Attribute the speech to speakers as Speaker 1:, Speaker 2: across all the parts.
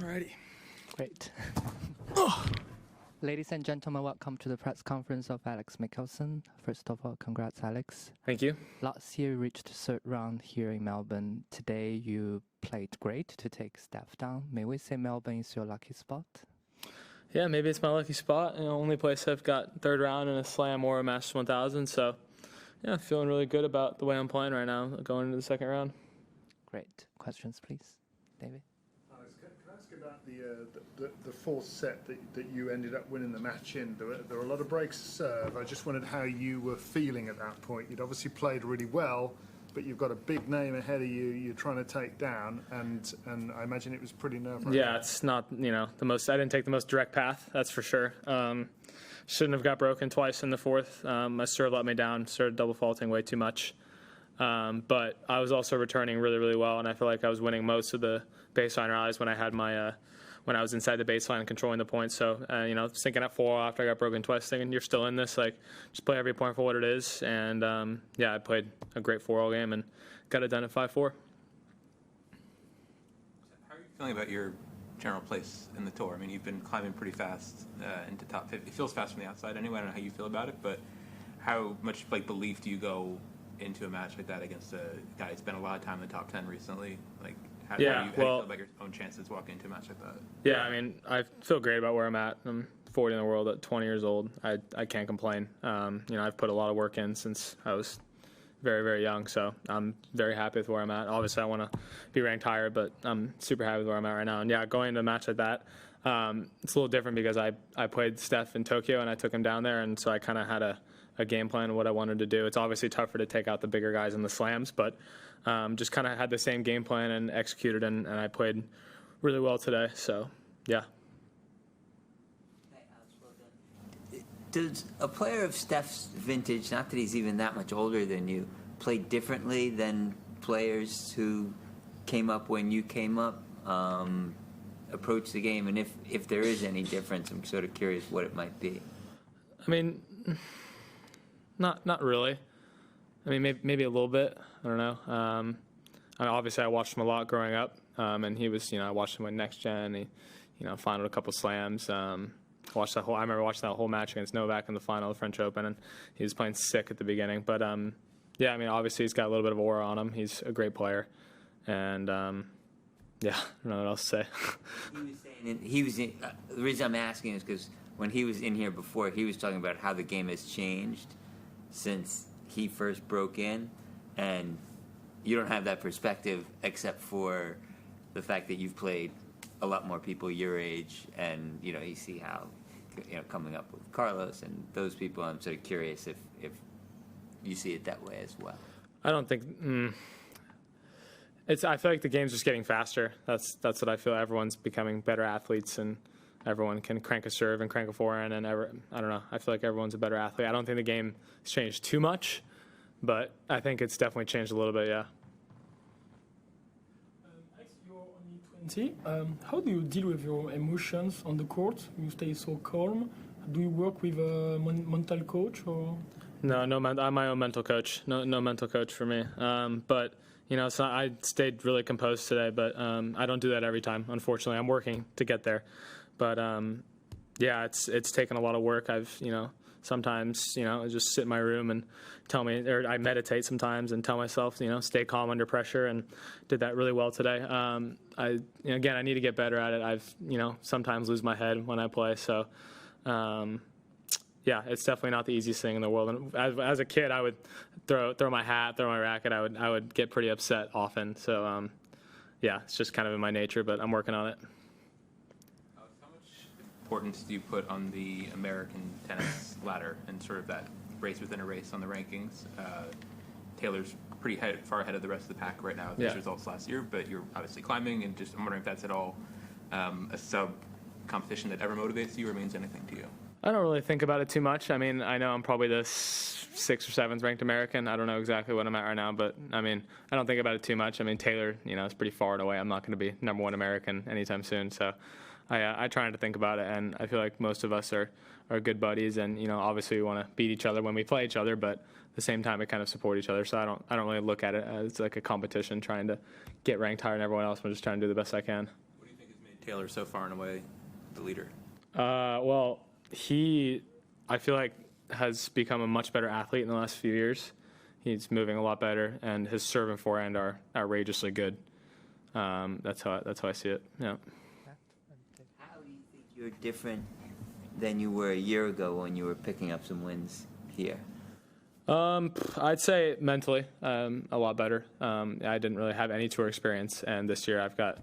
Speaker 1: Alrighty.
Speaker 2: Great. Ladies and gentlemen, welcome to the press conference of Alex Michelsen. First of all, congrats, Alex.
Speaker 1: Thank you.
Speaker 2: Last year, you reached the third round here in Melbourne. Today, you played great to take Steph down. May we say Melbourne is your lucky spot?
Speaker 1: Yeah, maybe it's my lucky spot. Only place I've got third round in a slam or a Masters 1000. So, yeah, feeling really good about the way I'm playing right now, going into the second round.
Speaker 2: Great. Questions, please, David.
Speaker 3: Can I ask about the fourth set that you ended up winning the match in? There were a lot of breaks to serve. I just wondered how you were feeling at that point. You'd obviously played really well, but you've got a big name ahead of you you're trying to take down, and I imagine it was pretty nerve-wracking.
Speaker 1: Yeah, it's not, the most, I didn't take the most direct path, that's for sure. Shouldn't have got broken twice in the fourth. My serve let me down, started double faulting way too much. But I was also returning really, really well, and I feel like I was winning most of the baseline rallies when I had my when I was inside the baseline and controlling the points. So, thinking at 4 after I got broken twice, thinking you're still in this, like, just play every point for what it is. And, I played a great 4-all game and got it done at 5-4.
Speaker 4: How are you feeling about your general place in the tour? I mean, you've been climbing pretty fast into top 50. It feels fast from the outside anyway. I don't know how you feel about it, but how much, belief do you go into a match like that against a guy who's spent a lot of time in the top 10 recently? How do you feel about your own chances walking into a match like that?
Speaker 1: Yeah, I feel great about where I'm at. I'm 40 in the world at 20 years old. I can't complain. I've put a lot of work in since I was very, very young, so I'm very happy with where I'm at. Obviously, I want to be ranked higher, but I'm super happy with where I'm at right now. And yeah, going into a match like that, it's a little different because I played Steph in Tokyo and I took him down there, and so I kind of had a game plan of what I wanted to do. It's obviously tougher to take out the bigger guys in the slams, but just kind of had the same game plan and executed, and I played really well today. So, yeah.
Speaker 5: Does a player of Steph's vintage, not that he's even that much older than you, play differently than players who came up when you came up, approach the game? And if there is any difference, I'm sort of curious what it might be.
Speaker 1: I mean, not really. I mean, maybe a little bit. I don't know. Obviously, I watched him a lot growing up, and he was, I watched him win Next Gen. He, finaled a couple slams. I remember watching that whole match against Novak in the final of the French Open, and he was playing sick at the beginning. But obviously, he's got a little bit of aura on him. He's a great player, and I don't know what else to say.
Speaker 5: He was saying the reason I'm asking is because when he was in here before, he was talking about how the game has changed since he first broke in, and you don't have that perspective except for the fact that you've played a lot more people your age, and you see how coming up with Carlos and those people. I'm sort of curious if you see it that way as well.
Speaker 1: I don't think I feel like the game's just getting faster. That's what I feel. Everyone's becoming better athletes, and everyone can crank a serve and crank a forehand, and I don't know. I feel like everyone's a better athlete. I don't think the game has changed too much, but I think it's definitely changed a little bit, yeah.
Speaker 6: Alex, you're only 20. How do you deal with your emotions on the court? You stay so calm. Do you work with a mental coach or?
Speaker 1: No, I'm my own mental coach. No mental coach for me. But so I stayed really composed today, but I don't do that every time. Unfortunately, I'm working to get there. But it's taken a lot of work. I've sometimes I just sit in my room and I meditate sometimes and tell myself stay calm under pressure, and did that really well today. I need to get better at it. I've sometimes lose my head when I play, so it's definitely not the easiest thing in the world. And as a kid, I would throw my hat, throw my racket. I would get pretty upset often. So it's just kind of in my nature, but I'm working on it.
Speaker 4: Importance do you put on the American tennis ladder and sort of that race within a race on the rankings? Taylor's pretty far ahead of the rest of the pack right now with his results last year, but you're obviously climbing, and I'm wondering if that's at all a sub-competition that ever motivates you or means anything to you.
Speaker 1: I don't really think about it too much. I mean, I know I'm probably the 6th or 7th ranked American. I don't know exactly what I'm at right now, but I mean, I don't think about it too much. I mean, Taylor, is pretty far and away. I'm not going to be #1 American anytime soon, so I try not to think about it, and I feel like most of us are good buddies, and obviously we want to beat each other when we play each other, but at the same time we kind of support each other. So I don't really look at it as like a competition trying to get ranked higher than everyone else. I'm just trying to do the best I can.
Speaker 4: What do you think has made Taylor so far and away the leader?
Speaker 1: Well, I feel like, has become a much better athlete in the last few years. He's moving a lot better, and his serve and forehand are outrageously good. That's how I see it. Yeah.
Speaker 5: How do you think you're different than you were a year ago when you were picking up some wins here?
Speaker 1: I'd say mentally, a lot better. I didn't really have any tour experience, and this year I've got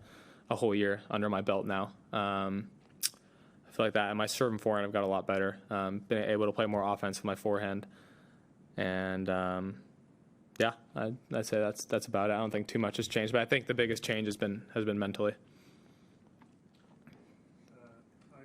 Speaker 1: a whole year under my belt now. I feel like that, and my serve and forehand I've got a lot better. Been able to play more offense with my forehand, and yeah, I'd say that's about it. I don't think too much has changed, but I think the biggest change has been mentally.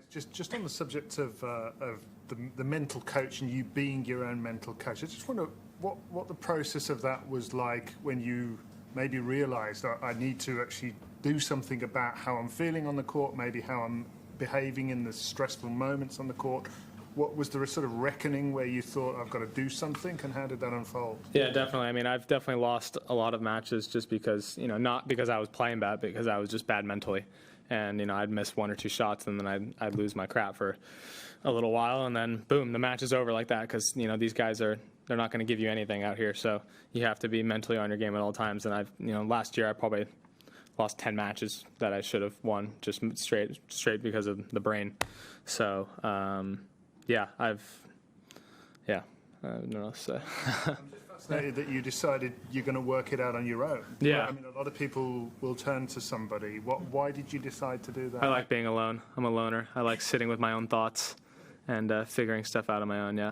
Speaker 3: Just on the subject of the mental coach and you being your own mental coach, I just wonder what the process of that was like when you maybe realised I need to actually do something about how I'm feeling on the court, maybe how I'm behaving in the stressful moments on the court. What was there a sort of reckoning where you thought I've got to do something, and how did that unfold?
Speaker 1: Yeah, definitely. I mean, I've definitely lost a lot of matches just because, not because I was playing bad, but because I was just bad mentally. And, I'd miss one or two shots, and then I'd lose my crap for a little while, and then, boom, the match is over like that because, these guys they're not going to give you anything out here. So you have to be mentally on your game at all times. And last year I probably lost 10 matches that I should have won just straight because of the brain. So, I don't know what to say.
Speaker 3: Fascinated that you decided you're going to work it out on your own.
Speaker 1: Yeah.
Speaker 3: I mean, a lot of people will turn to somebody. Why did you decide to do that?
Speaker 1: I like being alone. I'm a loner. I like sitting with my own thoughts and figuring stuff out on my own, yeah.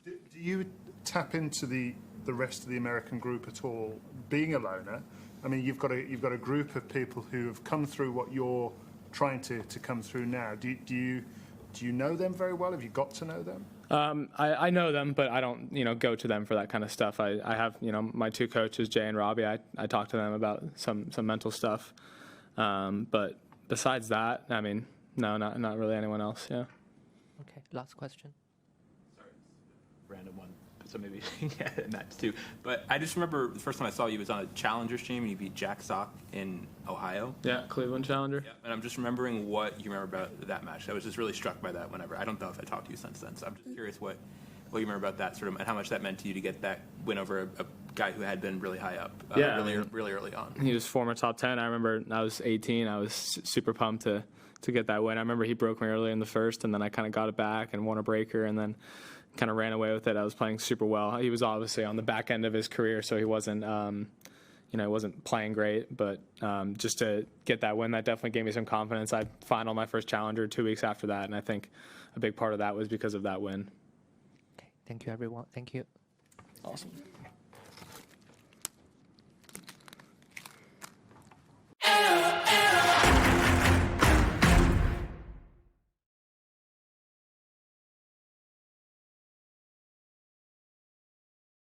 Speaker 3: Do you tap into the rest of the American group at all, being a loner? I mean, you've got a group of people who have come through what you're trying to come through now. Do you know them very well? Have you got to know them?
Speaker 1: I know them, but I don't, go to them for that kind of stuff. I have, my two coaches, Jay and Robbie. I talk to them about some mental stuff. But besides that, I mean, no, not really anyone else. Yeah.
Speaker 2: Okay. Last question.
Speaker 4: Sorry, random one. So maybe Matt too. But I just remember the first time I saw you was on a Challenger stream, and you beat Jack Sock in Ohio.
Speaker 1: Yeah, Cleveland Challenger.
Speaker 4: Yeah, and I'm just remembering what you remember about that match. I was just really struck by that whenever. I don't know if I talked to you since then, so I'm just curious what you remember about that sort of, and how much that meant to you to get that win over a guy who had been really high up, really early on.
Speaker 1: He was former top 10. I remember I was 18. I was super pumped to get that win. I remember he broke me early in the first, and then I kind of got it back and won a breaker, and then kind of ran away with it. I was playing super well. He was obviously on the back end of his career, so he wasn't, he wasn't playing great. But just to get that win, that definitely gave me some confidence. I finaled my first Challenger 2 weeks after that, and I think a big part of that was because of that win.
Speaker 2: Okay. Thank you, everyone. Thank you.
Speaker 1: Awesome.